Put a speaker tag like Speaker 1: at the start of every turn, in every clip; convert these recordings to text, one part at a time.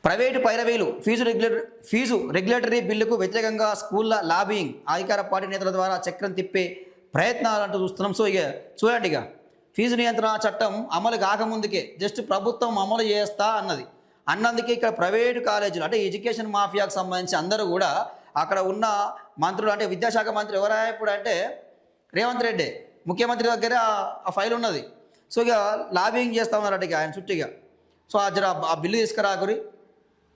Speaker 1: Private పైరవీలు fee regulatory బిల్లుకు వ్యతిరేకంగా స్కూళ్ళ లాబింగ్ అధికార పార్టీ నేతల ద్వారా చక్రం తిప్పే ప్రయత్నాలు అంటూ చూస్తున్నాం. సో ఇక చూడండి, ఇక ఫీజు నియంత్రణ చట్టం అమలు కాకముందుకే జస్ట్ ప్రభుత్వం అమలు చేస్తా అన్నందుకే ఇక్కడ ప్రైవేటు కాలేజీలు అంటే ఎడ్యుకేషన్ మాఫియాకు సంబంధించి అందరూ కూడా అక్కడ ఉన్న మంత్రులు అంటే విద్యాశాఖ మంత్రి ఎవరా ఇప్పుడు అంటే రేవంత్ రెడ్డి ముఖ్యమంత్రి దగ్గర ఆ ఫైల్ ఉన్నది. సో ఇక లాబింగ్ చేస్తూ ఉన్నారట ఇక ఆయన చుట్టూగా. సో ఆ బిల్లు తీసుకురాకురి,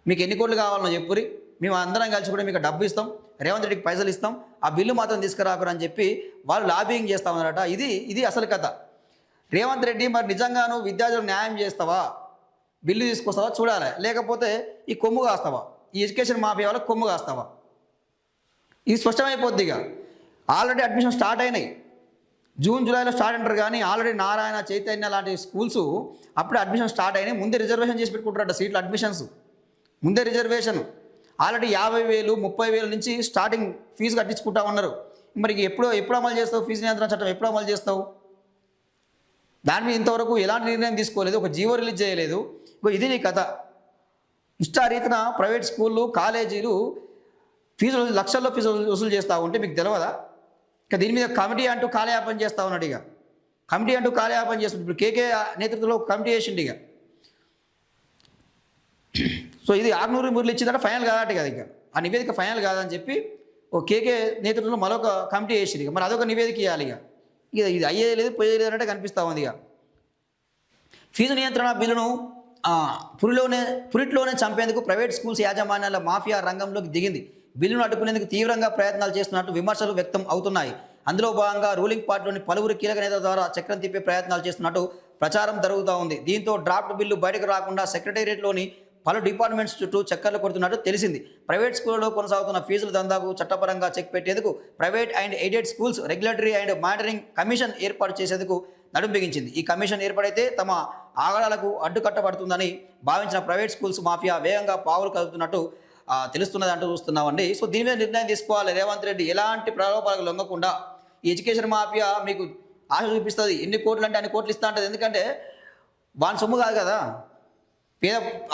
Speaker 1: మీకు ఎన్ని కోట్లు కావాలనో చెప్పురి, మేము అందరం కలిసి కూడా మీకు డబ్బు ఇస్తాం, రేవంత్ రెడ్డికి పైసలు ఇస్తాం, ఆ బిల్లు మాత్రం తీసుకురాకురు అని చెప్పి వాళ్ళు లాబింగ్ చేస్తూ ఉన్నారట. ఇది అసలు కథ. రేవంత్ రెడ్డి మరి నిజంగాను విద్యార్థులకు న్యాయం చేస్తావా, బిల్లు తీసుకొస్తావా చూడాలి, లేకపోతే ఈ కొమ్ము కాస్తావా, ఈ ఎడ్యుకేషన్ మాఫియా వాళ్ళకి కొమ్ము కాస్తావా, ఇది స్పష్టమైపోద్ది. ఇక ఆల్రెడీ అడ్మిషన్ స్టార్ట్ అయినాయి, జూన్ జూలైలో స్టార్ట్ అంటారు, కానీ ఆల్రెడీ నారాయణ చైతన్య లాంటి స్కూల్స్ అప్పుడే అడ్మిషన్ స్టార్ట్ అయినాయి. ముందే రిజర్వేషన్ చేసి పెట్టుకుంటారట సీట్ల అడ్మిషన్స్, ముందే రిజర్వేషన్ ఆల్రెడీ 50,000 30,000 నుంచి స్టార్టింగ్ ఫీజు కట్టించుకుంటా ఉన్నారు. మరి ఎప్పుడు అమలు చేస్తావు ఫీజు నియంత్రణ చట్టం, ఎప్పుడు అమలు చేస్తావు? దాని మీద ఇంతవరకు ఎలాంటి నిర్ణయం తీసుకోలేదు, ఒక జీవో రిలీజ్ చేయలేదు. ఇది నీ కథ. ఇష్టారీతిన ప్రైవేట్ స్కూళ్ళు కాలేజీలు ఫీజులు లక్షల్లో ఫీజు వసూలు చేస్తూ ఉంటే మీకు తెలియదా? ఇక దీని మీద కమిటీ అంటూ కాలయాపన చేస్తూ ఉన్నాడు. ఇక కమిటీ అంటూ కాలయాపన చేస్తుంది. ఇప్పుడు కేకే నేతృత్వంలో కమిటీ వేసిండు. ఇక సో ఇది 600 మురళి ఇచ్చిందంటే ఫైనల్ కాదట కదా, ఇక ఆ నివేదిక ఫైనల్ కాదని చెప్పి ఓ కేకే నేతృత్వంలో మరొక కమిటీ వేసింది. ఇక మరి అదొక నివేదిక ఇవ్వాలి. ఇక ఇది అయ్యేది లేదు పోయేది లేదు అంటే కనిపిస్తూ ఉంది. ఇక ఫీజు నియంత్రణ బిల్లును పురిట్లోనే చంపేందుకు ప్రైవేట్ స్కూల్స్ యాజమాన్యాల మాఫియా రంగంలోకి దిగింది. బిల్లును అడ్డుకునేందుకు తీవ్రంగా ప్రయత్నాలు చేస్తున్నట్టు విమర్శలు వ్యక్తం అవుతున్నాయి. అందులో భాగంగా రూలింగ్ పార్టీలోని పలువురు కీలక నేతల ద్వారా చక్రం తిప్పే ప్రయత్నాలు చేస్తున్నట్టు ప్రచారం జరుగుతూ ఉంది. దీంతో డ్రాఫ్ట్ బిల్లు బయటకు రాకుండా సెక్రటేరియట్లోని పలు డిపార్ట్మెంట్స్ చుట్టూ చక్కర్లు కొడుతున్నట్టు తెలిసింది. ప్రైవేట్ స్కూళ్లలో కొనసాగుతున్న ఫీజుల దందాకు చట్టపరంగా చెక్ పెట్టేందుకు private and aided schools regulatory and monitoring commission ఏర్పాటు చేసేందుకు నడుం బిగించింది. ఈ కమిషన్ ఏర్పడైతే తమ ఆగడాలకు అడ్డుకట్టబడుతుందని భావించిన ప్రైవేట్ స్కూల్స్ మాఫియా వేగంగా పావులు కదుపుతున్నట్టు తెలుస్తున్నది అంటూ చూస్తున్నామండి. సో దీని మీద నిర్ణయం తీసుకోవాలి రేవంత్ రెడ్డి. ఎలాంటి ప్రలోభాలకు లొంగకుండా ఈ ఎడ్యుకేషన్ మాఫియా మీకు ఆశ చూపిస్తుంది. ఎన్ని కోట్లు అంటే అన్ని కోట్లు ఇస్తా ఉంటుంది. ఎందుకంటే వాని సొమ్ము కాదు కదా,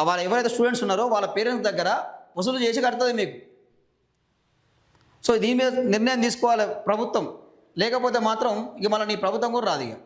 Speaker 1: వాళ్ళ ఎవరైతే స్టూడెంట్స్ ఉన్నారో వాళ్ళ పేరెంట్స్ దగ్గర వసూలు చేసి కడుతుంది మీకు. సో దీని మీద నిర్ణయం తీసుకోవాలి ప్రభుత్వం, లేకపోతే మాత్రం ఇక మళ్ళీ నీ ప్రభుత్వం కూడా రాదు. ఇక